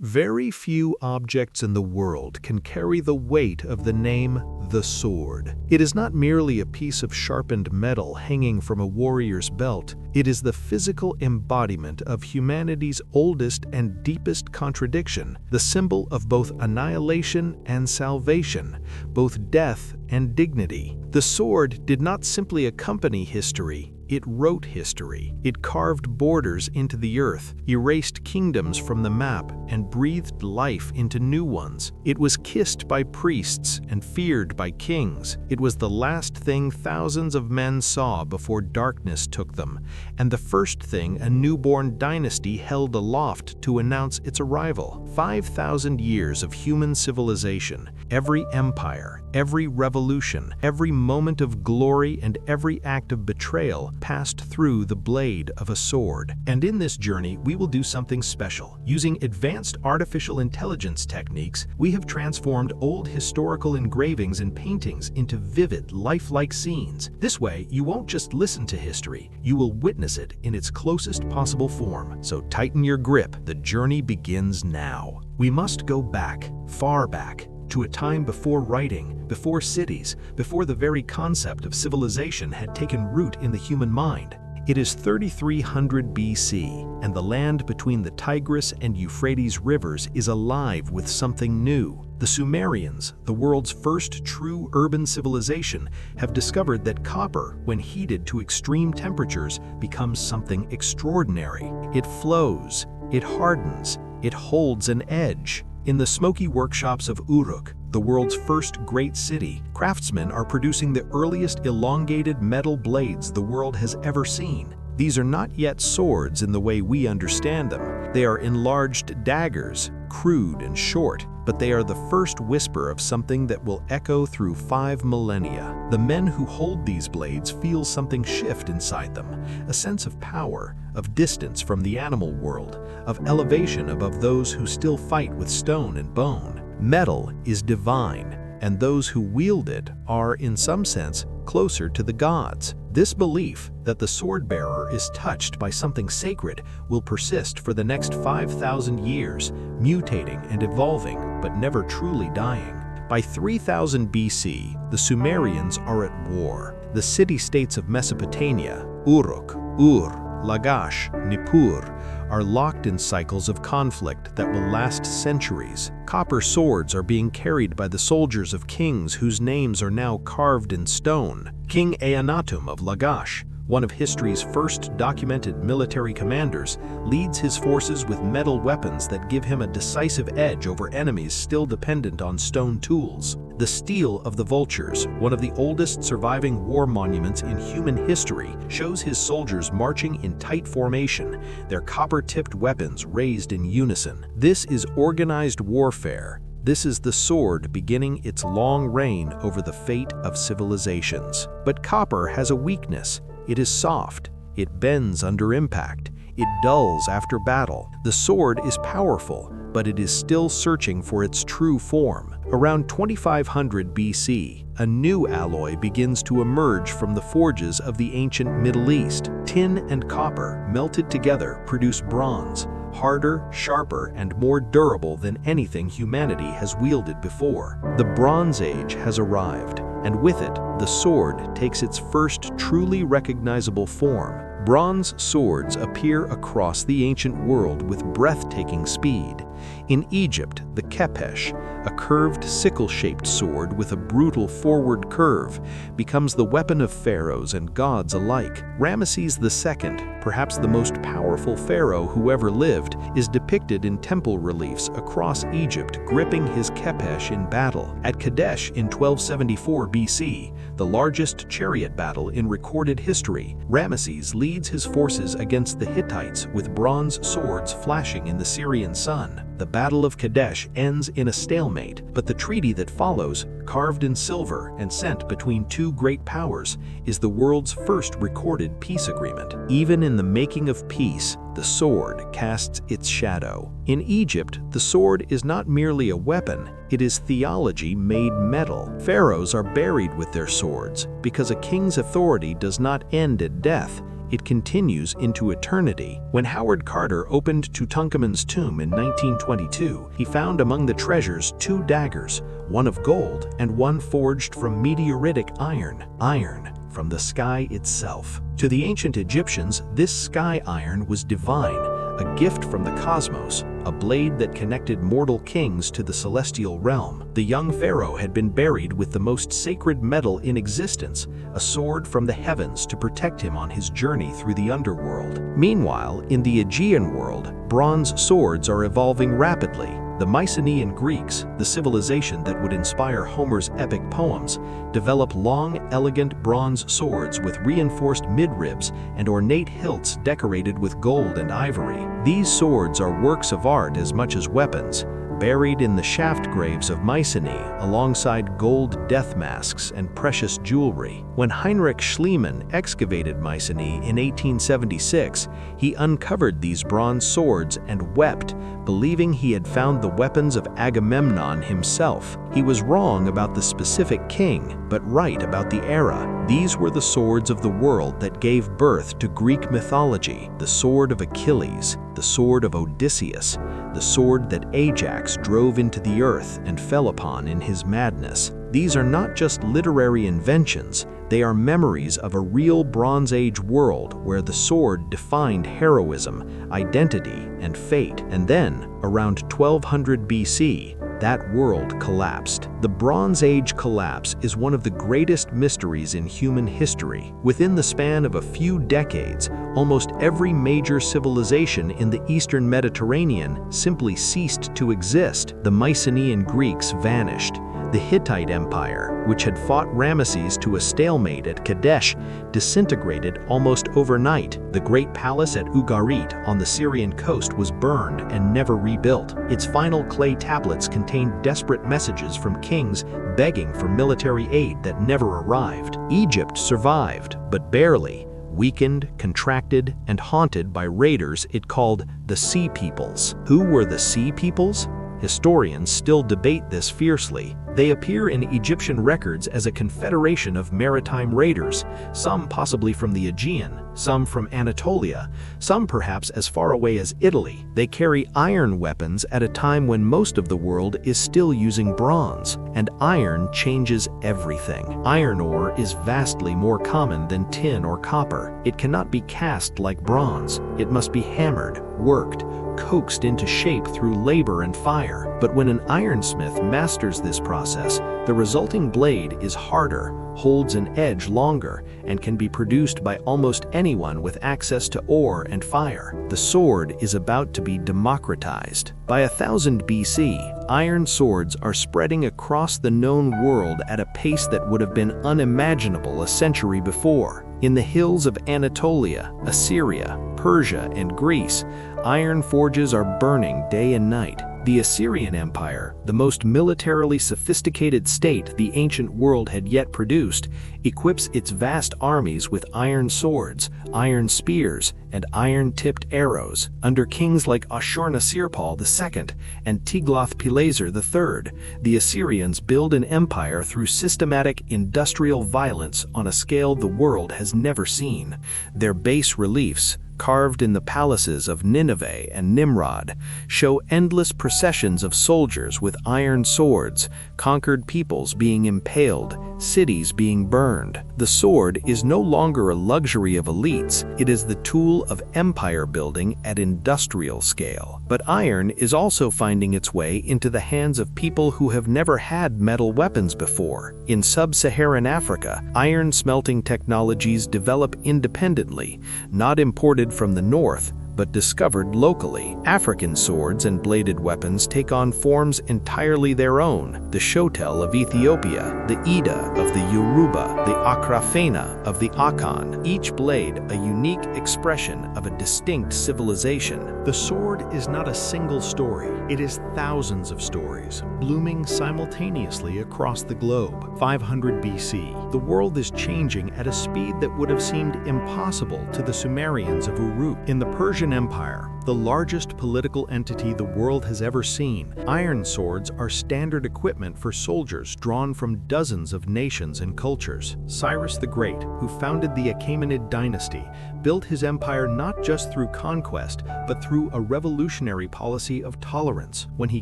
Very few objects in the world can carry the weight of the name the sword. It is not merely a piece of sharpened metal hanging from a warrior's belt. It is the physical embodiment of humanity's oldest and deepest contradiction, the symbol of both annihilation and salvation, both death and dignity. The sword did not simply accompany history, it wrote history. It carved borders into the earth, erased kingdoms from the map, and breathed life into new ones. It was kissed by priests and feared by kings. It was the last thing thousands of men saw before darkness took them, and the first thing a newborn dynasty held aloft to announce its arrival. 5,000 years of human civilization, every empire, every revolution, every moment of glory, and every act of betrayal passed through the blade of a sword. And in this journey, we will do something special. Using advanced artificial intelligence techniques, we have transformed old historical engravings and paintings into vivid, lifelike scenes. This way, you won't just listen to history, you will witness it in its closest possible form. So tighten your grip, the journey begins now. We must go back, far back, to a time before writing, before cities, before the very concept of civilization had taken root in the human mind. It is 3300 BC, and the land between the Tigris and Euphrates rivers is alive with something new. The Sumerians, the world's first true urban civilization, have discovered that copper, when heated to extreme temperatures, becomes something extraordinary. It flows, it hardens, it holds an edge. In the smoky workshops of Uruk, the world's first great city, craftsmen are producing the earliest elongated metal blades the world has ever seen. These are not yet swords in the way we understand them. They are enlarged daggers, crude and short, but they are the first whisper of something that will echo through 5 millennia. The men who hold these blades feel something shift inside them, a sense of power, of distance from the animal world, of elevation above those who still fight with stone and bone. Metal is divine, and those who wield it are, in some sense, closer to the gods. This belief that the sword-bearer is touched by something sacred will persist for the next 5,000 years, mutating and evolving, but never truly dying. By 3000 BC, the Sumerians are at war. The city-states of Mesopotamia, Uruk, Ur, Lagash, Nippur, are locked in cycles of conflict that will last centuries. Copper swords are being carried by the soldiers of kings whose names are now carved in stone. King Eannatum of Lagash, one of history's first documented military commanders, leads his forces with metal weapons that give him a decisive edge over enemies still dependent on stone tools. The Stele of the Vultures, one of the oldest surviving war monuments in human history, shows his soldiers marching in tight formation, their copper-tipped weapons raised in unison. This is organized warfare. This is the sword beginning its long reign over the fate of civilizations. But copper has a weakness. It is soft. It bends under impact. It dulls after battle. The sword is powerful, but it is still searching for its true form. Around 2500 BC, a new alloy begins to emerge from the forges of the ancient Middle East. Tin and copper, melted together, produce bronze, harder, sharper, and more durable than anything humanity has wielded before. The Bronze Age has arrived, and with it, the sword takes its first truly recognizable form. Bronze swords appear across the ancient world with breathtaking speed. In Egypt, the kepesh, a curved sickle-shaped sword with a brutal forward curve, becomes the weapon of pharaohs and gods alike. Ramesses II, perhaps the most powerful pharaoh who ever lived, is depicted in temple reliefs across Egypt gripping his kepesh in battle. At Kadesh in 1274 BC, the largest chariot battle in recorded history, Ramesses leads his forces against the Hittites with bronze swords flashing in the Syrian sun. The Battle of Kadesh ends in a stalemate, but the treaty that follows, carved in silver and sent between two great powers, is the world's first recorded peace agreement. Even in the making of peace, the sword casts its shadow. In Egypt, the sword is not merely a weapon, it is theology made metal. Pharaohs are buried with their swords because a king's authority does not end at death. it continues into eternity. When Howard Carter opened Tutankhamun's tomb in 1922, he found among the treasures 2 daggers, one of gold and one forged from meteoritic iron from the sky itself. To the ancient Egyptians, this sky iron was divine, a gift from the cosmos, a blade that connected mortal kings to the celestial realm. The young pharaoh had been buried with the most sacred metal in existence, a sword from the heavens to protect him on his journey through the underworld. Meanwhile, in the Aegean world, bronze swords are evolving rapidly. The Mycenaean Greeks, the civilization that would inspire Homer's epic poems, develop long, elegant bronze swords with reinforced midribs and ornate hilts decorated with gold and ivory. These swords are works of art as much as weapons, buried in the shaft graves of Mycenae alongside gold death masks and precious jewelry. When Heinrich Schliemann excavated Mycenae in 1876, he uncovered these bronze swords and wept, believing he had found the weapons of Agamemnon himself. He was wrong about the specific king, but right about the era. These were the swords of the world that gave birth to Greek mythology: the sword of Achilles, the sword of Odysseus, the sword that Ajax drove into the earth and fell upon in his madness. These are not just literary inventions, they are memories of a real Bronze Age world where the sword defined heroism, identity, and fate. And then, around 1200 BC, that world collapsed. The Bronze Age collapse is one of the greatest mysteries in human history. Within the span of a few decades, almost every major civilization in the Eastern Mediterranean simply ceased to exist. The Mycenaean Greeks vanished. The Hittite Empire, which had fought Ramesses to a stalemate at Kadesh, disintegrated almost overnight. The great palace at Ugarit on the Syrian coast was burned and never rebuilt. Its final clay tablets contained desperate messages from kings begging for military aid that never arrived. Egypt survived, but barely. Weakened, contracted, and haunted by raiders it called the Sea Peoples. Who were the Sea Peoples? Historians still debate this fiercely. They appear in Egyptian records as a confederation of maritime raiders, some possibly from the Aegean, some from Anatolia, some perhaps as far away as Italy. They carry iron weapons at a time when most of the world is still using bronze, and iron changes everything. Iron ore is vastly more common than tin or copper. It cannot be cast like bronze. It must be hammered, worked, coaxed into shape through labor and fire. But when an ironsmith masters this process, the resulting blade is harder, holds an edge longer, and can be produced by almost anyone with access to ore and fire. The sword is about to be democratized. By 1000 BC, iron swords are spreading across the known world at a pace that would have been unimaginable a century before. In the hills of Anatolia, Assyria, Persia, and Greece, iron forges are burning day and night. The Assyrian Empire, the most militarily sophisticated state the ancient world had yet produced, equips its vast armies with iron swords, iron spears, and iron-tipped arrows. Under kings like Ashur-nasir-pal II and Tiglath-Pileser III, the Assyrians build an empire through systematic industrial violence on a scale the world has never seen. Their bas reliefs, carved in the palaces of Nineveh and Nimrod, show endless processions of soldiers with iron swords, conquered peoples being impaled, cities being burned. The sword is no longer a luxury of elites, it is the tool of empire building at industrial scale. But iron is also finding its way into the hands of people who have never had metal weapons before. In sub-Saharan Africa, iron smelting technologies develop independently, not imported from the north, but discovered locally. African swords and bladed weapons take on forms entirely their own: the shotel of Ethiopia, the Ida of the Yoruba, the Akrafena of the Akan, each blade a unique expression of a distinct civilization. The sword is not a single story, it is thousands of stories, blooming simultaneously across the globe. 500 BC, the world is changing at a speed that would have seemed impossible to the Sumerians of Uruk. In the Persian Empire, the largest political entity the world has ever seen. Iron swords are standard equipment for soldiers drawn from dozens of nations and cultures. Cyrus the Great, who founded the Achaemenid dynasty, built his empire not just through conquest, but through a revolutionary policy of tolerance. When he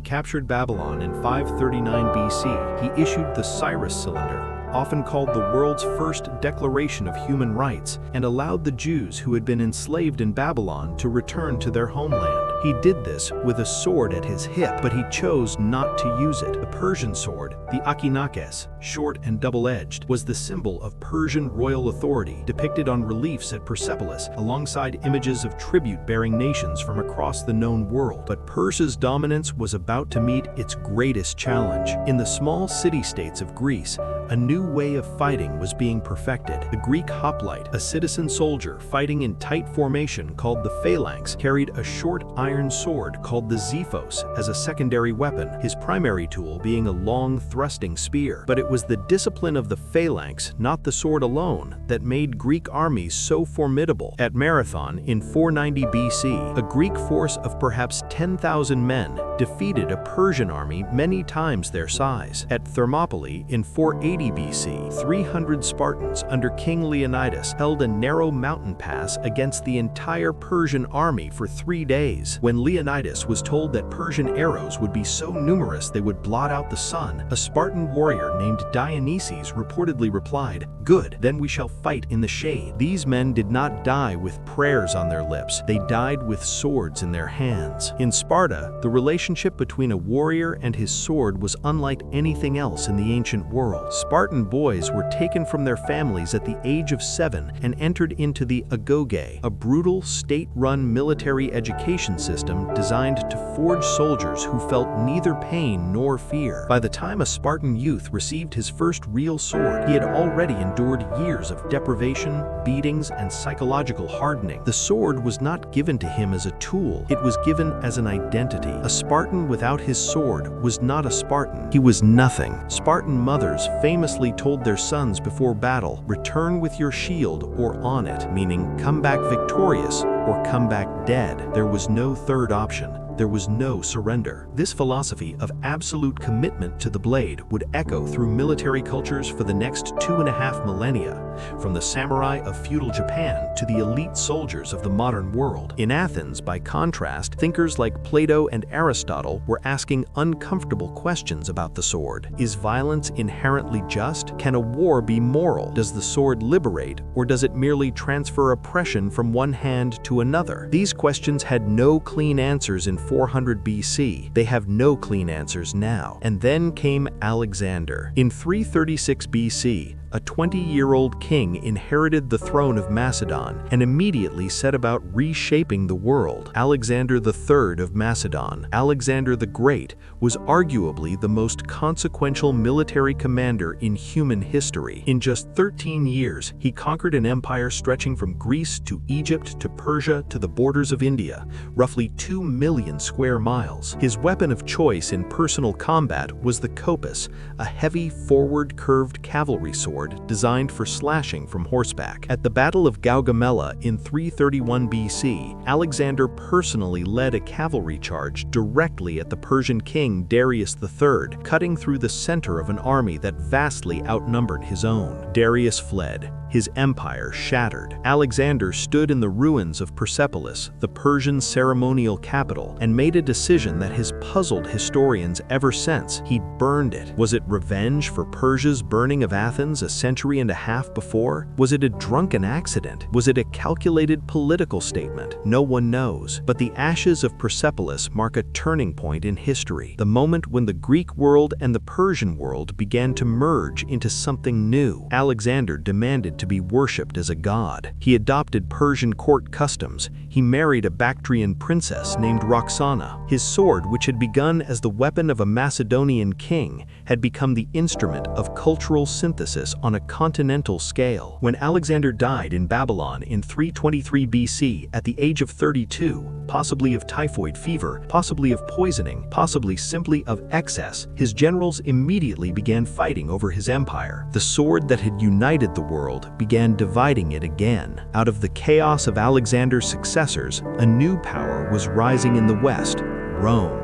captured Babylon in 539 BC, he issued the Cyrus Cylinder, often called the world's first declaration of human rights, and allowed the Jews who had been enslaved in Babylon to return to their homeland. He did this with a sword at his hip, but he chose not to use it. The Persian sword, the akinakes, short and double-edged, was the symbol of Persian royal authority, depicted on reliefs at Persepolis, alongside images of tribute-bearing nations from across the known world. But Persia's dominance was about to meet its greatest challenge. In the small city-states of Greece, a new way of fighting was being perfected. The Greek hoplite, a citizen soldier fighting in tight formation called the phalanx, carried a short iron sword called the xiphos as a secondary weapon, his primary tool being a long thrusting spear. But it was the discipline of the phalanx, not the sword alone, that made Greek armies so formidable. At Marathon in 490 BC, a Greek force of perhaps 10,000 men defeated a Persian army many times their size. At Thermopylae in 480 BC, 300 Spartans under King Leonidas held a narrow mountain pass against the entire Persian army for 3 days. When Leonidas was told that Persian arrows would be so numerous they would blot out the sun, a Spartan warrior named Dionysus reportedly replied, "Good, then we shall fight in the shade." These men did not die with prayers on their lips, they died with swords in their hands. In Sparta, the relationship between a warrior and his sword was unlike anything else in the ancient world. Spartan boys were taken from their families at the age of 7 and entered into the agoge, a brutal, state-run military education system designed to forge soldiers who felt neither pain nor fear. By the time a Spartan youth received his first real sword, he had already endured years of deprivation, beatings, and psychological hardening. The sword was not given to him as a tool, it was given as an identity. A Spartan without his sword was not a Spartan. He was nothing. Spartan mothers famously told their sons before battle, "Return with your shield or on it," meaning come back victorious or come back dead. There was no third option. There was no surrender. This philosophy of absolute commitment to the blade would echo through military cultures for the next 2.5 millennia, from the samurai of feudal Japan to the elite soldiers of the modern world. In Athens, by contrast, thinkers like Plato and Aristotle were asking uncomfortable questions about the sword. Is violence inherently just? Can a war be moral? Does the sword liberate, or does it merely transfer oppression from one hand to another? These questions had no clean answers in 400 BC. They have no clean answers now. And then came Alexander. In 336 BC, a 20-year-old king inherited the throne of Macedon and immediately set about reshaping the world. Alexander III of Macedon, Alexander the Great, was arguably the most consequential military commander in human history. In just 13 years, he conquered an empire stretching from Greece to Egypt to Persia to the borders of India, roughly 2 million square miles. His weapon of choice in personal combat was the kopis, a heavy forward curved cavalry sword designed for slashing from horseback. At the Battle of Gaugamela in 331 BC, Alexander personally led a cavalry charge directly at the Persian king Darius III, cutting through the center of an army that vastly outnumbered his own. Darius fled, his empire shattered. Alexander stood in the ruins of Persepolis, the Persian ceremonial capital, and made a decision that has puzzled historians ever since. He burned it. Was it revenge for Persia's burning of Athens a century and a half before? Was it a drunken accident? Was it a calculated political statement? No one knows. But the ashes of Persepolis mark a turning point in history, the moment when the Greek world and the Persian world began to merge into something new. Alexander demanded to be worshipped as a god. He adopted Persian court customs. He married a Bactrian princess named Roxana. His sword, which had begun as the weapon of a Macedonian king, had become the instrument of cultural synthesis on a continental scale. When Alexander died in Babylon in 323 BC at the age of 32, possibly of typhoid fever, possibly of poisoning, possibly simply of excess, his generals immediately began fighting over his empire. The sword that had united the world began dividing it again. Out of the chaos of Alexander's successors, a new power was rising in the west, Rome.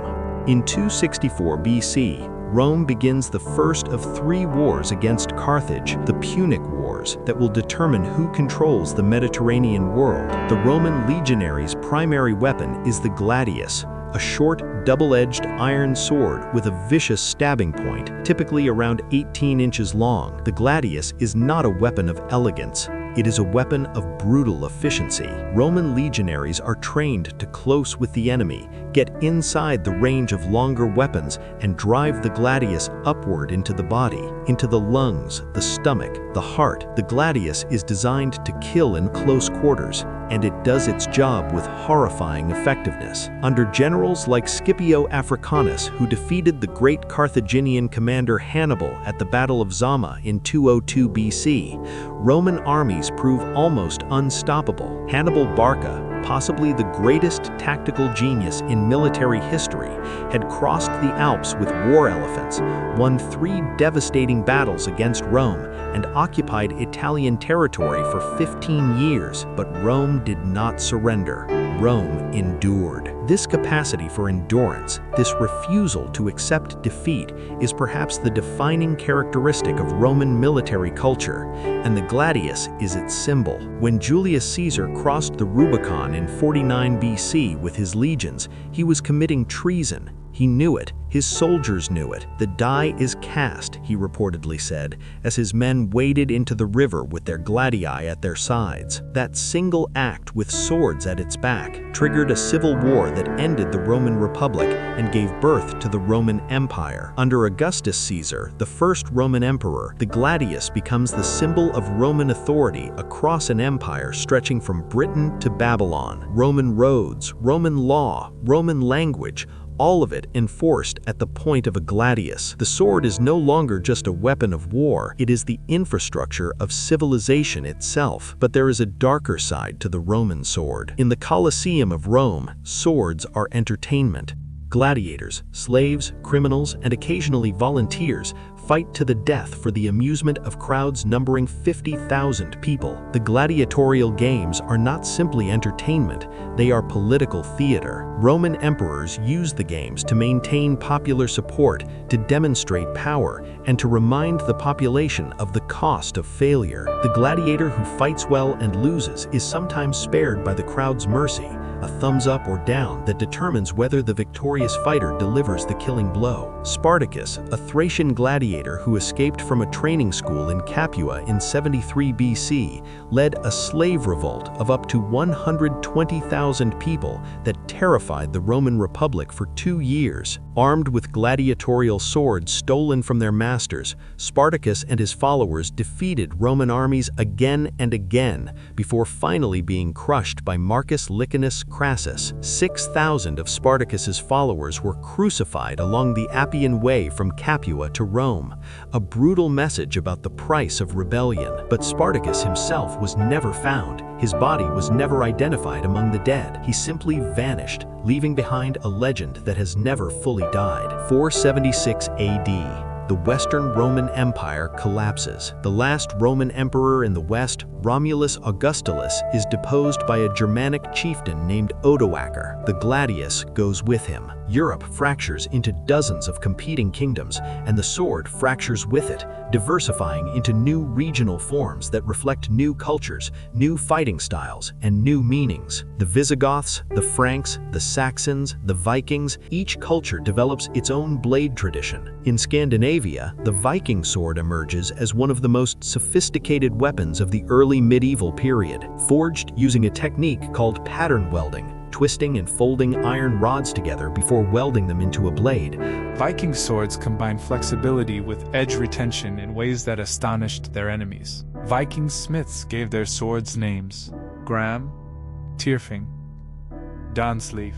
In 264 BC, Rome begins the first of 3 wars against Carthage, the Punic Wars, that will determine who controls the Mediterranean world. The Roman legionaries' primary weapon is the gladius, a short, double-edged iron sword with a vicious stabbing point, typically around 18 inches long. The gladius is not a weapon of elegance. It is a weapon of brutal efficiency. Roman legionaries are trained to close with the enemy, get inside the range of longer weapons, and drive the gladius upward into the body, into the lungs, the stomach, the heart. The gladius is designed to kill in close quarters, and it does its job with horrifying effectiveness. Under generals like Scipio Africanus, who defeated the great Carthaginian commander Hannibal at the Battle of Zama in 202 BC, Roman armies prove almost unstoppable. Hannibal Barca, possibly the greatest tactical genius in military history, had crossed the Alps with war elephants, won 3 devastating battles against Rome, and occupied Italian territory for 15 years. But Rome did not surrender. Rome endured. This capacity for endurance, this refusal to accept defeat, is perhaps the defining characteristic of Roman military culture, and the gladius is its symbol. When Julius Caesar crossed the Rubicon in 49 BC with his legions, he was committing treason. He knew it. His soldiers knew it. The die is cast, he reportedly said, as his men waded into the river with their gladii at their sides. That single act, with swords at its back, triggered a civil war that ended the Roman Republic and gave birth to the Roman Empire. Under Augustus Caesar, the first Roman emperor, the gladius becomes the symbol of Roman authority across an empire stretching from Britain to Babylon. Roman roads, Roman law, Roman language, all of it enforced at the point of a gladius. The sword is no longer just a weapon of war, it is the infrastructure of civilization itself. But there is a darker side to the Roman sword. In the Colosseum of Rome, swords are entertainment. Gladiators, slaves, criminals, and occasionally volunteers fight to the death for the amusement of crowds numbering 50,000 people. The gladiatorial games are not simply entertainment, they are political theater. Roman emperors used the games to maintain popular support, to demonstrate power, and to remind the population of the cost of failure. The gladiator who fights well and loses is sometimes spared by the crowd's mercy, a thumbs up or down that determines whether the victorious fighter delivers the killing blow. Spartacus, a Thracian gladiator who escaped from a training school in Capua in 73 BC, led a slave revolt of up to 120,000 people that terrified the Roman Republic for 2 years. Armed with gladiatorial swords stolen from their masters, Spartacus and his followers defeated Roman armies again and again before finally being crushed by Marcus Licinius Crassus. 6,000 of Spartacus's followers were crucified along the Appian Way from Capua to Rome, a brutal message about the price of rebellion. But Spartacus himself was never found. His body was never identified among the dead. He simply vanished, leaving behind a legend that has never fully died. 476 AD. The Western Roman Empire collapses. The last Roman emperor in the West, Romulus Augustulus, is deposed by a Germanic chieftain named Odoacer. The gladius goes with him. Europe fractures into dozens of competing kingdoms, and the sword fractures with it, diversifying into new regional forms that reflect new cultures, new fighting styles, and new meanings. The Visigoths, the Franks, the Saxons, the Vikings, each culture develops its own blade tradition. In Scandinavia, the Viking sword emerges as one of the most sophisticated weapons of the early medieval period, forged using a technique called pattern welding, twisting and folding iron rods together before welding them into a blade. Viking swords combine flexibility with edge retention in ways that astonished their enemies. Viking smiths gave their swords names: Gram, Tyrfing, Donsleif.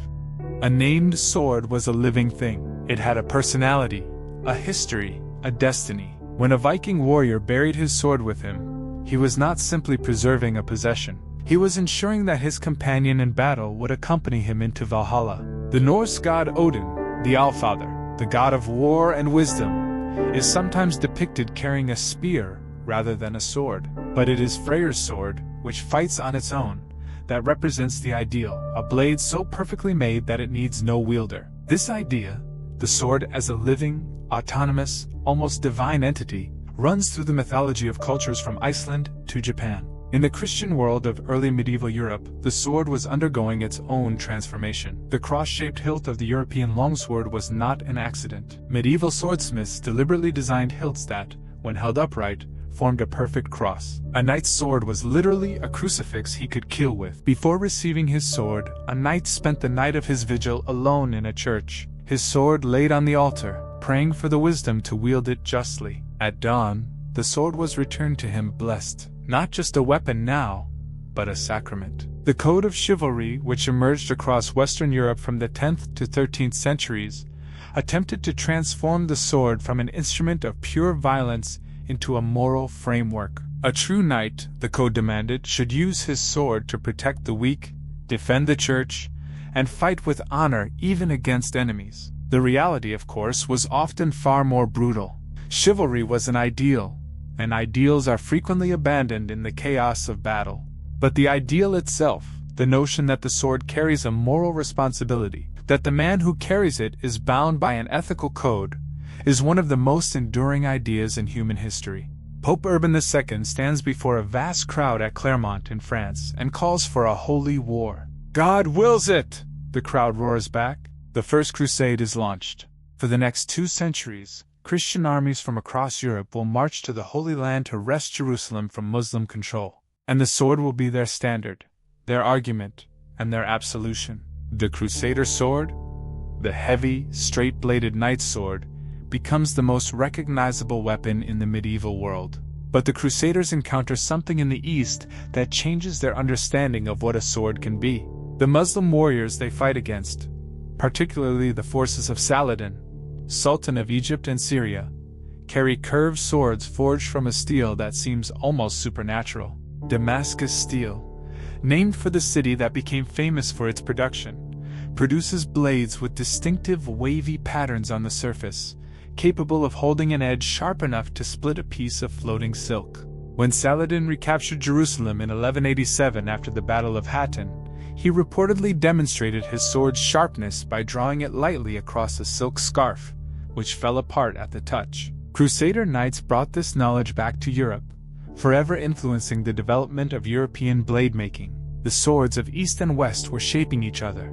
A named sword was a living thing. It had a personality, a history, a destiny. When a Viking warrior buried his sword with him, he was not simply preserving a possession. He was ensuring that his companion in battle would accompany him into Valhalla. The Norse god Odin, the Allfather, the god of war and wisdom, is sometimes depicted carrying a spear rather than a sword. But it is Freyr's sword, which fights on its own, that represents the ideal, a blade so perfectly made that it needs no wielder. This idea, the sword as a living, autonomous, almost divine entity, runs through the mythology of cultures from Iceland to Japan. In the Christian world of early medieval Europe, the sword was undergoing its own transformation. The cross-shaped hilt of the European longsword was not an accident. Medieval swordsmiths deliberately designed hilts that, when held upright, formed a perfect cross. A knight's sword was literally a crucifix he could kill with. Before receiving his sword, a knight spent the night of his vigil alone in a church, his sword laid on the altar, praying for the wisdom to wield it justly. At dawn, the sword was returned to him blessed. Not just a weapon now, but a sacrament. The code of chivalry, which emerged across Western Europe from the 10th to 13th centuries, attempted to transform the sword from an instrument of pure violence into a moral framework. A true knight, the code demanded, should use his sword to protect the weak, defend the church, and fight with honor even against enemies. The reality, of course, was often far more brutal. Chivalry was an ideal, and ideals are frequently abandoned in the chaos of battle. But the ideal itself, the notion that the sword carries a moral responsibility, that the man who carries it is bound by an ethical code, is one of the most enduring ideas in human history. Pope Urban II stands before a vast crowd at Clermont in France and calls for a holy war. "God wills it!" the crowd roars back. The First Crusade is launched. For the next 2 centuries, Christian armies from across Europe will march to the Holy Land to wrest Jerusalem from Muslim control. And the sword will be their standard, their argument, and their absolution. The Crusader sword, the heavy, straight-bladed knight's sword, becomes the most recognizable weapon in the medieval world. But the Crusaders encounter something in the East that changes their understanding of what a sword can be. The Muslim warriors they fight against, particularly the forces of Saladin, Sultan of Egypt and Syria, carry curved swords forged from a steel that seems almost supernatural. Damascus steel, named for the city that became famous for its production, produces blades with distinctive wavy patterns on the surface, capable of holding an edge sharp enough to split a piece of floating silk. When Saladin recaptured Jerusalem in 1187 after the Battle of Hattin, he reportedly demonstrated his sword's sharpness by drawing it lightly across a silk scarf, which fell apart at the touch. Crusader knights brought this knowledge back to Europe, forever influencing the development of European blade-making. The swords of East and West were shaping each other,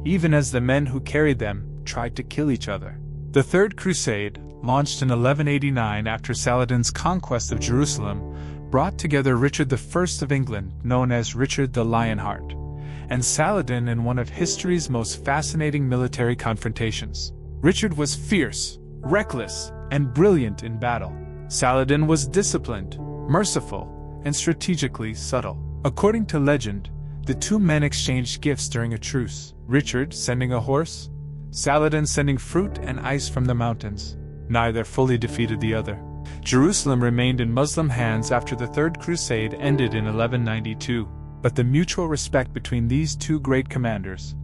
even as the men who carried them tried to kill each other. The Third Crusade, launched in 1189 after Saladin's conquest of Jerusalem, brought together Richard I of England, known as Richard the Lionheart, and Saladin in one of history's most fascinating military confrontations. Richard was fierce, reckless, and brilliant in battle. Saladin was disciplined, merciful, and strategically subtle. According to legend, the two men exchanged gifts during a truce, Richard sending a horse, Saladin sending fruit and ice from the mountains. Neither fully defeated the other. Jerusalem remained in Muslim hands after the Third Crusade ended in 1192. But the mutual respect between these two great commanders,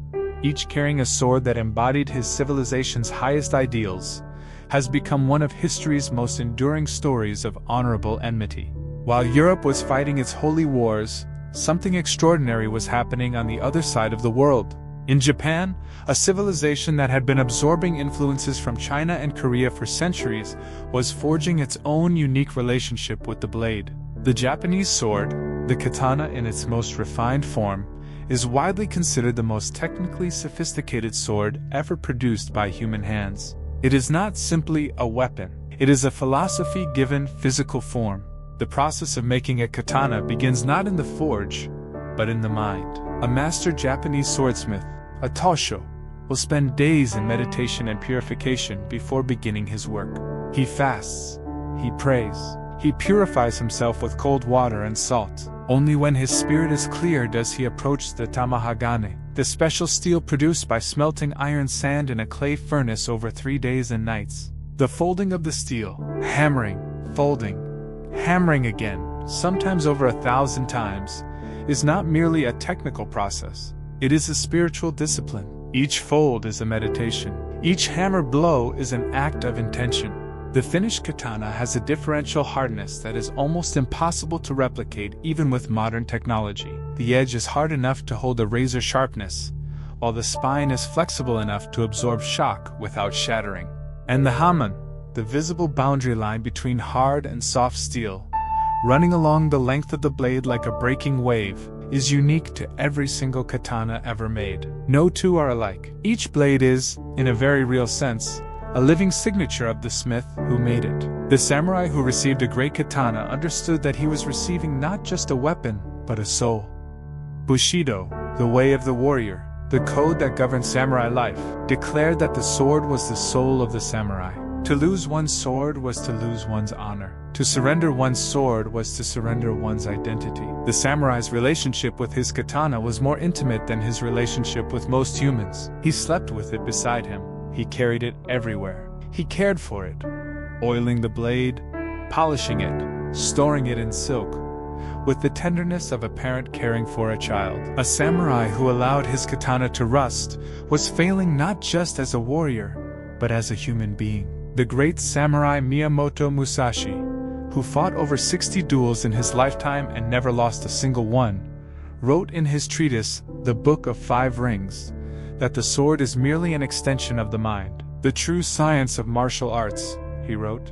each carrying a sword that embodied his civilization's highest ideals, has become one of history's most enduring stories of honorable enmity. While Europe was fighting its holy wars, something extraordinary was happening on the other side of the world. In Japan, a civilization that had been absorbing influences from China and Korea for centuries was forging its own unique relationship with the blade. The Japanese sword, the katana in its most refined form, is widely considered the most technically sophisticated sword ever produced by human hands. It is not simply a weapon. It is a philosophy given physical form. The process of making a katana begins not in the forge, but in the mind. A master Japanese swordsmith, a Tosho, will spend days in meditation and purification before beginning his work. He fasts, he prays, he purifies himself with cold water and salt. Only when his spirit is clear does he approach the tamahagane, the special steel produced by smelting iron sand in a clay furnace over 3 days and nights. The folding of the steel, hammering, unfolding, hammering again, sometimes over 1,000 times, is not merely a technical process. It is a spiritual discipline. Each fold is a meditation. Each hammer blow is an act of intention. The finished katana has a differential hardness that is almost impossible to replicate even with modern technology. The edge is hard enough to hold a razor sharpness, while the spine is flexible enough to absorb shock without shattering. And the haman, the visible boundary line between hard and soft steel, running along the length of the blade like a breaking wave, is unique to every single katana ever made. No two are alike. Each blade is, in a very real sense, a living signature of the smith who made it. The samurai who received a great katana understood that he was receiving not just a weapon, but a soul. Bushido, the way of the warrior, the code that governed samurai life, declared that the sword was the soul of the samurai. To lose one's sword was to lose one's honor. To surrender one's sword was to surrender one's identity. The samurai's relationship with his katana was more intimate than his relationship with most humans. He slept with it beside him. He carried it everywhere. He cared for it, oiling the blade, polishing it, storing it in silk, with the tenderness of a parent caring for a child. A samurai who allowed his katana to rust was failing not just as a warrior, but as a human being. The great samurai Miyamoto Musashi, who fought over 60 duels in his lifetime and never lost a single one, wrote in his treatise, The Book of Five Rings, that the sword is merely an extension of the mind. The true science of martial arts, he wrote,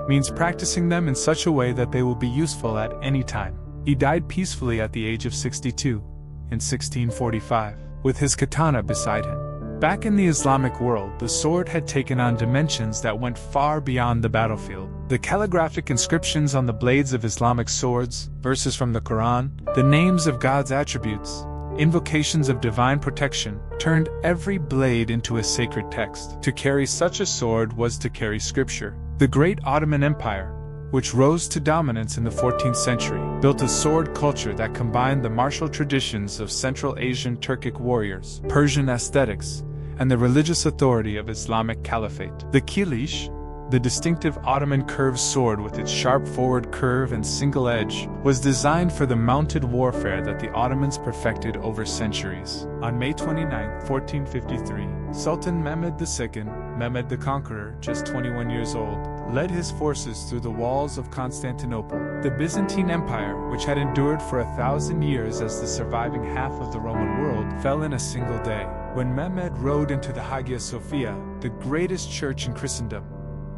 means practicing them in such a way that they will be useful at any time. He died peacefully at the age of 62, in 1645, with his katana beside him. Back in the Islamic world, the sword had taken on dimensions that went far beyond the battlefield. The calligraphic inscriptions on the blades of Islamic swords, verses from the Quran, the names of God's attributes, invocations of divine protection, turned every blade into a sacred text. To carry such a sword was to carry scripture. The great Ottoman Empire, which rose to dominance in the 14th century, built a sword culture that combined the martial traditions of Central Asian Turkic warriors, Persian aesthetics, and the religious authority of Islamic Caliphate. The kilish, the distinctive Ottoman curved sword with its sharp forward curve and single edge, was designed for the mounted warfare that the Ottomans perfected over centuries. On May 29, 1453, Sultan Mehmed II, Mehmed the Conqueror, just 21 years old, led his forces through the walls of Constantinople. The Byzantine Empire, which had endured for 1,000 years as the surviving half of the Roman world, fell in a single day. When Mehmed rode into the Hagia Sophia, the greatest church in Christendom,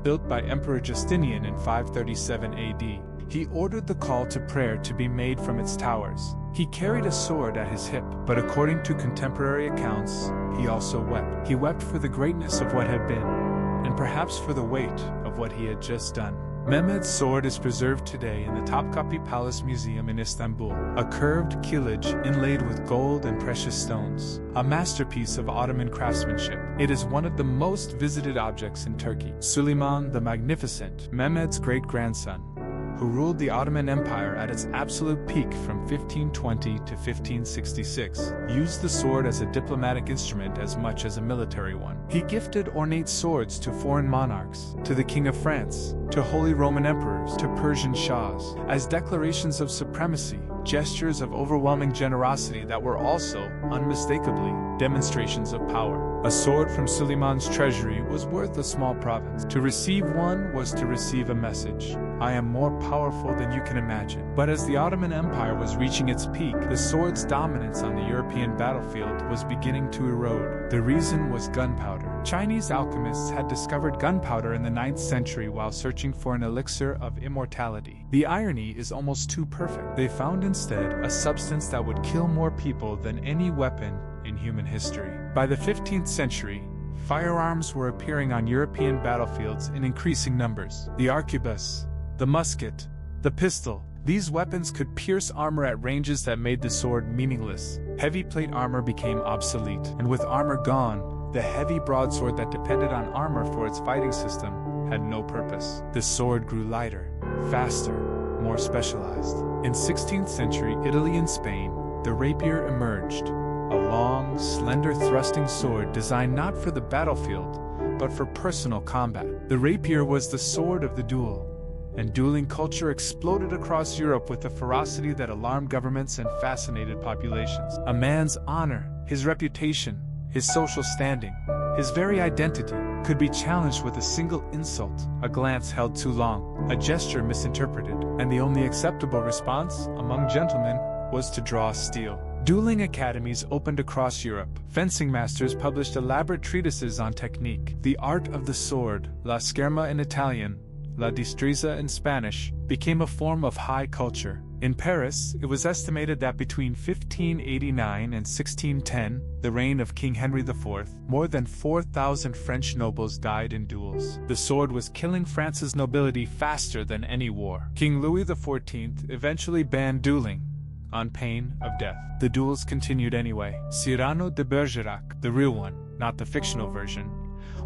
built by Emperor Justinian in 537 AD, he ordered the call to prayer to be made from its towers. He carried a sword at his hip, but according to contemporary accounts, he also wept. He wept for the greatness of what had been, and perhaps for the weight of what he had just done. Mehmed's sword is preserved today in the Topkapi Palace Museum in Istanbul, a curved kilij inlaid with gold and precious stones, a masterpiece of Ottoman craftsmanship. It is one of the most visited objects in Turkey. Suleiman the Magnificent, Mehmed's great-grandson, who ruled the Ottoman Empire at its absolute peak from 1520 to 1566, used the sword as a diplomatic instrument as much as a military one. He gifted ornate swords to foreign monarchs, to the King of France, to Holy Roman Emperors, to Persian Shahs, as declarations of supremacy, gestures of overwhelming generosity that were also, unmistakably, demonstrations of power. A sword from Suleiman's treasury was worth a small province. To receive one was to receive a message. I am more powerful than you can imagine. But as the Ottoman Empire was reaching its peak, the sword's dominance on the European battlefield was beginning to erode. The reason was gunpowder. Chinese alchemists had discovered gunpowder in the 9th century while searching for an elixir of immortality. The irony is almost too perfect. They found instead a substance that would kill more people than any weapon in human history. By the 15th century, firearms were appearing on European battlefields in increasing numbers. The arquebus, the musket, the pistol. These weapons could pierce armor at ranges that made the sword meaningless. Heavy plate armor became obsolete, and with armor gone, the heavy broadsword that depended on armor for its fighting system had no purpose. The sword grew lighter, faster, more specialized. In 16th century Italy and Spain, the rapier emerged, a long, slender thrusting sword designed not for the battlefield, but for personal combat. The rapier was the sword of the duel, and dueling culture exploded across Europe with a ferocity that alarmed governments and fascinated populations. A man's honor, his reputation, his social standing, his very identity could be challenged with a single insult, a glance held too long, a gesture misinterpreted, and the only acceptable response among gentlemen was to draw steel. Dueling academies opened across Europe. Fencing masters published elaborate treatises on technique. The art of the sword, la scherma in Italian, la destrezza in Spanish, became a form of high culture. In Paris, it was estimated that between 1589 and 1610, the reign of King Henry IV, more than 4,000 French nobles died in duels. The sword was killing France's nobility faster than any war. King Louis XIV eventually banned dueling, on pain of death. The duels continued anyway. Cyrano de Bergerac, the real one, not the fictional version,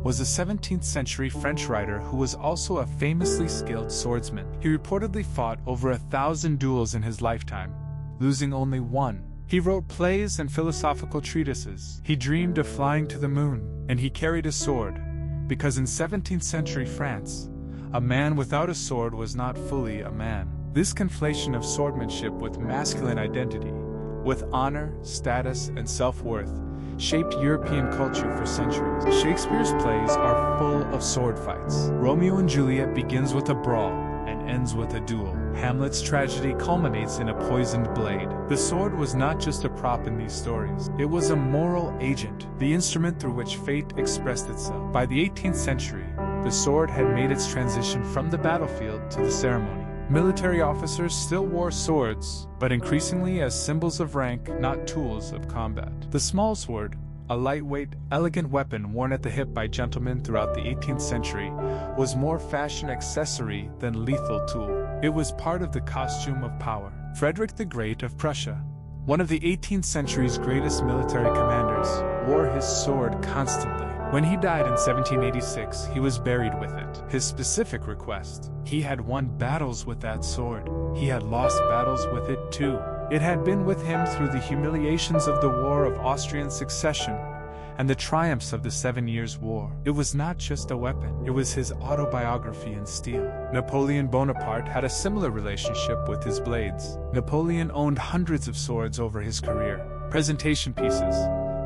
was a 17th century French writer who was also a famously skilled swordsman. He reportedly fought over 1,000 duels in his lifetime, losing only one. He wrote plays and philosophical treatises. He dreamed of flying to the moon, and he carried a sword, because in 17th century France, a man without a sword was not fully a man. This conflation of swordsmanship with masculine identity, with honor, status, and self-worth, shaped European culture for centuries. Shakespeare's plays are full of sword fights. Romeo and Juliet begins with a brawl and ends with a duel. Hamlet's tragedy culminates in a poisoned blade. The sword was not just a prop in these stories. It was a moral agent, the instrument through which fate expressed itself. By the 18th century, the sword had made its transition from the battlefield to the ceremony. Military officers still wore swords, but increasingly as symbols of rank, not tools of combat. The small sword, a lightweight, elegant weapon worn at the hip by gentlemen throughout the 18th century, was more fashion accessory than lethal tool. It was part of the costume of power. Frederick the Great of Prussia, one of the 18th century's greatest military commanders, wore his sword constantly. When he died in 1786, he was buried with it. His specific request: he had won battles with that sword. He had lost battles with it too. It had been with him through the humiliations of the War of Austrian Succession and the triumphs of the 7 Years' War. It was not just a weapon, it was his autobiography in steel. Napoleon Bonaparte had a similar relationship with his blades. Napoleon owned hundreds of swords over his career. Presentation pieces,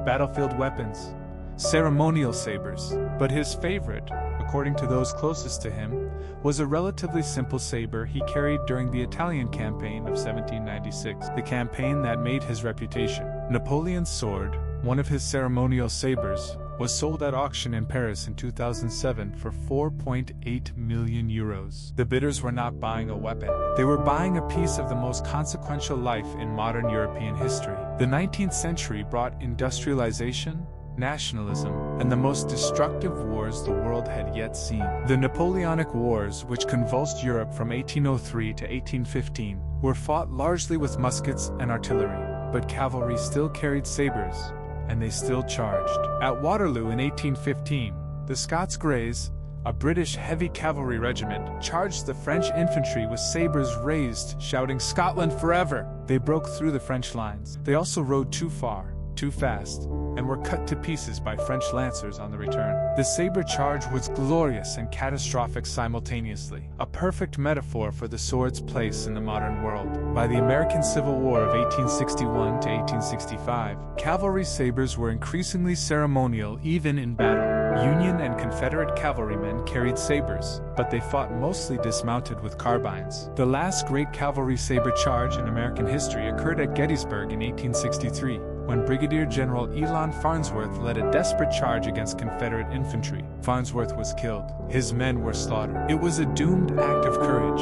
battlefield weapons, ceremonial sabers. But his favorite, according to those closest to him, was a relatively simple saber he carried during the Italian campaign of 1796, the campaign that made his reputation. Napoleon's sword, one of his ceremonial sabers, was sold at auction in Paris in 2007 for 4.8 million euros. The bidders were not buying a weapon. They were buying a piece of the most consequential life in modern European history. The 19th century brought industrialization, nationalism, and the most destructive wars the world had yet seen. The Napoleonic Wars, which convulsed Europe from 1803 to 1815, were fought largely with muskets and artillery, but cavalry still carried sabers, and they still charged. At Waterloo in 1815, the Scots Greys, a British heavy cavalry regiment, charged the French infantry with sabers raised, shouting "Scotland forever!" They broke through the French lines. They also rode too far, too fast, and were cut to pieces by French lancers on the return. The saber charge was glorious and catastrophic simultaneously, a perfect metaphor for the sword's place in the modern world. By the American Civil War of 1861 to 1865, cavalry sabers were increasingly ceremonial even in battle. Union and Confederate cavalrymen carried sabers, but they fought mostly dismounted with carbines. The last great cavalry saber charge in American history occurred at Gettysburg in 1863, when Brigadier General Elon Farnsworth led a desperate charge against Confederate infantry. Farnsworth was killed. His men were slaughtered. It was a doomed act of courage,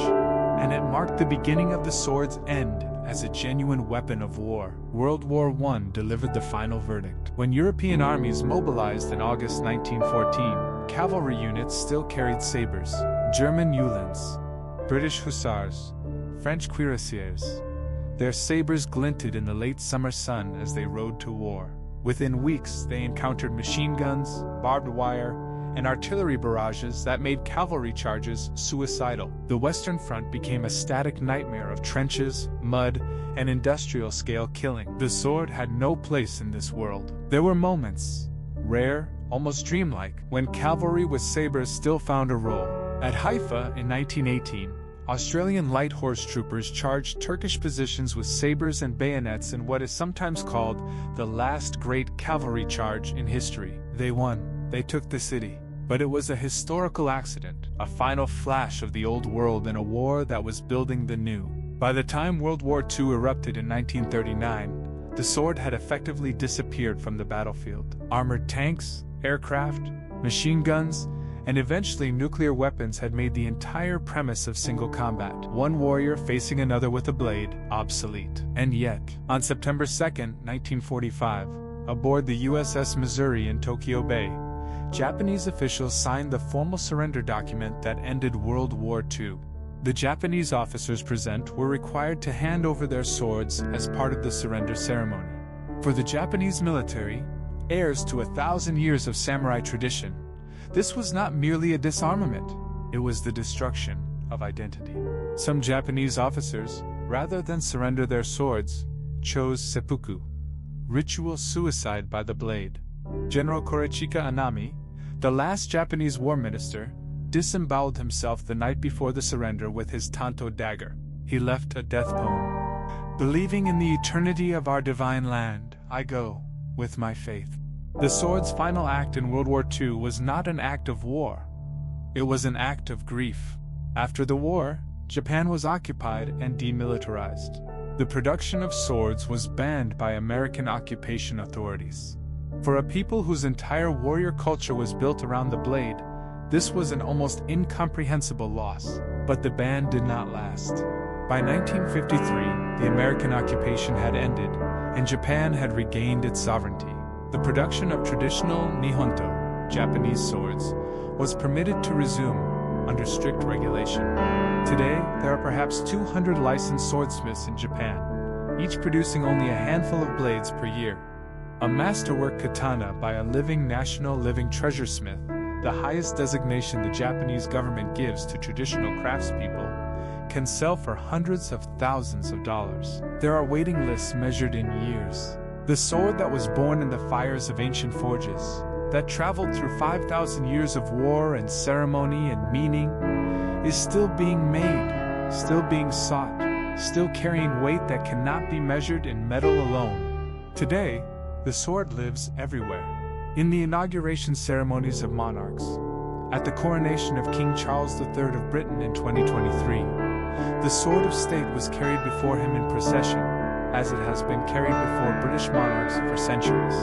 and it marked the beginning of the sword's end as a genuine weapon of war. World War I delivered the final verdict. When European armies mobilized in August 1914, cavalry units still carried sabers. German Uhlans, British hussars, French cuirassiers. Their sabers glinted in the late summer sun as they rode to war. Within weeks, they encountered machine guns, barbed wire, and artillery barrages that made cavalry charges suicidal. The Western Front became a static nightmare of trenches, mud, and industrial-scale killing. The sword had no place in this world. There were moments, rare, almost dreamlike, when cavalry with sabers still found a role. At Haifa in 1918, Australian light horse troopers charged Turkish positions with sabers and bayonets in what is sometimes called the last great cavalry charge in history. They won. They took the city. But it was a historical accident, a final flash of the old world in a war that was building the new. By the time World War II erupted in 1939, the sword had effectively disappeared from the battlefield. Armored tanks, aircraft, machine guns, and eventually nuclear weapons had made the entire premise of single combat, one warrior facing another with a blade, obsolete. And yet, on September 2, 1945, aboard the USS Missouri in Tokyo Bay, Japanese officials signed the formal surrender document that ended World War II. The Japanese officers present were required to hand over their swords as part of the surrender ceremony. For the Japanese military, heirs to 1,000 years of samurai tradition, this was not merely a disarmament, it was the destruction of identity. Some Japanese officers, rather than surrender their swords, chose seppuku, ritual suicide by the blade. General Korochika Anami, the last Japanese war minister, disemboweled himself the night before the surrender with his tanto dagger. He left a death poem. Believing in the eternity of our divine land, I go, with my faith. The sword's final act in World War II was not an act of war. It was an act of grief. After the war, Japan was occupied and demilitarized. The production of swords was banned by American occupation authorities. For a people whose entire warrior culture was built around the blade, this was an almost incomprehensible loss. But the ban did not last. By 1953, the American occupation had ended, and Japan had regained its sovereignty. The production of traditional Nihonto, Japanese swords, was permitted to resume under strict regulation. Today, there are perhaps 200 licensed swordsmiths in Japan, each producing only a handful of blades per year. A masterwork katana by a living national living treasure smith, the highest designation the Japanese government gives to traditional craftspeople, can sell for hundreds of thousands of dollars. There are waiting lists measured in years. The sword that was born in the fires of ancient forges, that traveled through 5,000 years of war and ceremony and meaning, is still being made, still being sought, still carrying weight that cannot be measured in metal alone. Today, the sword lives everywhere. In the inauguration ceremonies of monarchs, at the coronation of King Charles III of Britain in 2023, the sword of state was carried before him in procession, as it has been carried before British monarchs for centuries.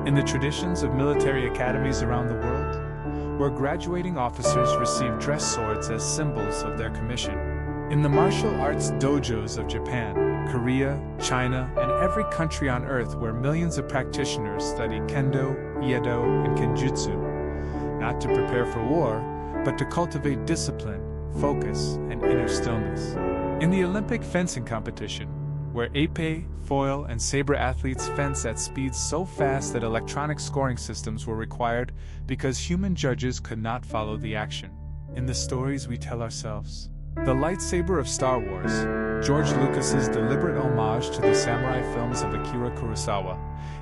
In the traditions of military academies around the world, where graduating officers receive dress swords as symbols of their commission. In the martial arts dojos of Japan, Korea, China, and every country on earth where millions of practitioners study kendo, iaido, and kenjutsu, not to prepare for war, but to cultivate discipline, focus, and inner stillness. In the Olympic fencing competition, where épée, foil, and saber athletes fence at speeds so fast that electronic scoring systems were required because human judges could not follow the action. In the stories we tell ourselves. The lightsaber of Star Wars, George Lucas's deliberate homage to the samurai films of Akira Kurosawa,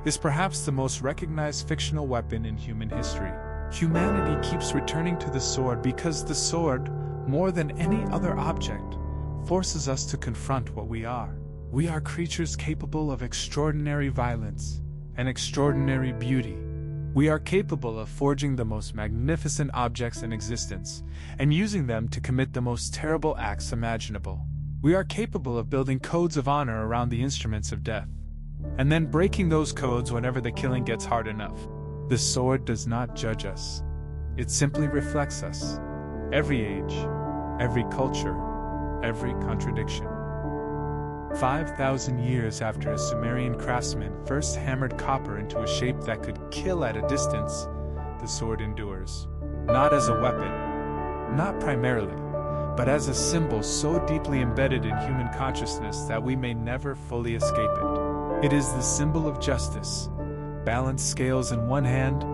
is perhaps the most recognized fictional weapon in human history. Humanity keeps returning to the sword because the sword, more than any other object, forces us to confront what we are. We are creatures capable of extraordinary violence and extraordinary beauty. We are capable of forging the most magnificent objects in existence and using them to commit the most terrible acts imaginable. We are capable of building codes of honor around the instruments of death, and then breaking those codes whenever the killing gets hard enough. The sword does not judge us. It simply reflects us. Every age, every culture, every contradiction. 5,000 years after a Sumerian craftsman first hammered copper into a shape that could kill at a distance, the sword endures. Not as a weapon, not primarily, but as a symbol so deeply embedded in human consciousness that we may never fully escape it. It is the symbol of justice, balanced scales in one hand,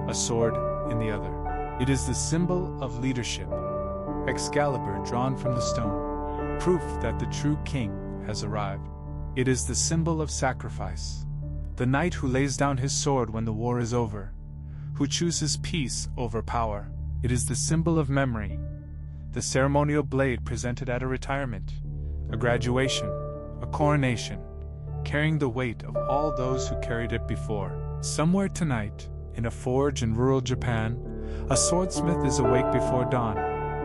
a sword in the other. It is the symbol of leadership, Excalibur drawn from the stone, proof that the true king has arrived. It is the symbol of sacrifice, the knight who lays down his sword when the war is over, who chooses peace over power. It is the symbol of memory, the ceremonial blade presented at a retirement, a graduation, a coronation, carrying the weight of all those who carried it before. Somewhere tonight, in a forge in rural Japan, a swordsmith is awake before dawn,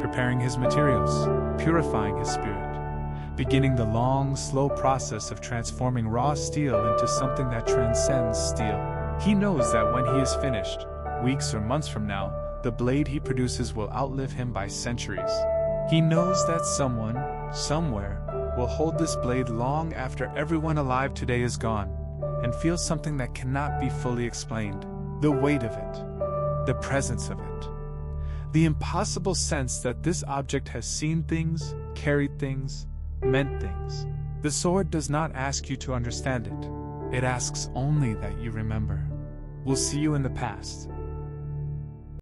preparing his materials, purifying his spirit, beginning the long, slow process of transforming raw steel into something that transcends steel. He knows that when he is finished, weeks or months from now, the blade he produces will outlive him by centuries. He knows that someone, somewhere, will hold this blade long after everyone alive today is gone, and feel something that cannot be fully explained. The weight of it, the presence of it, the impossible sense that this object has seen things, carried things, meant things. The sword does not ask you to understand it. It asks only that you remember. We'll see you in the past,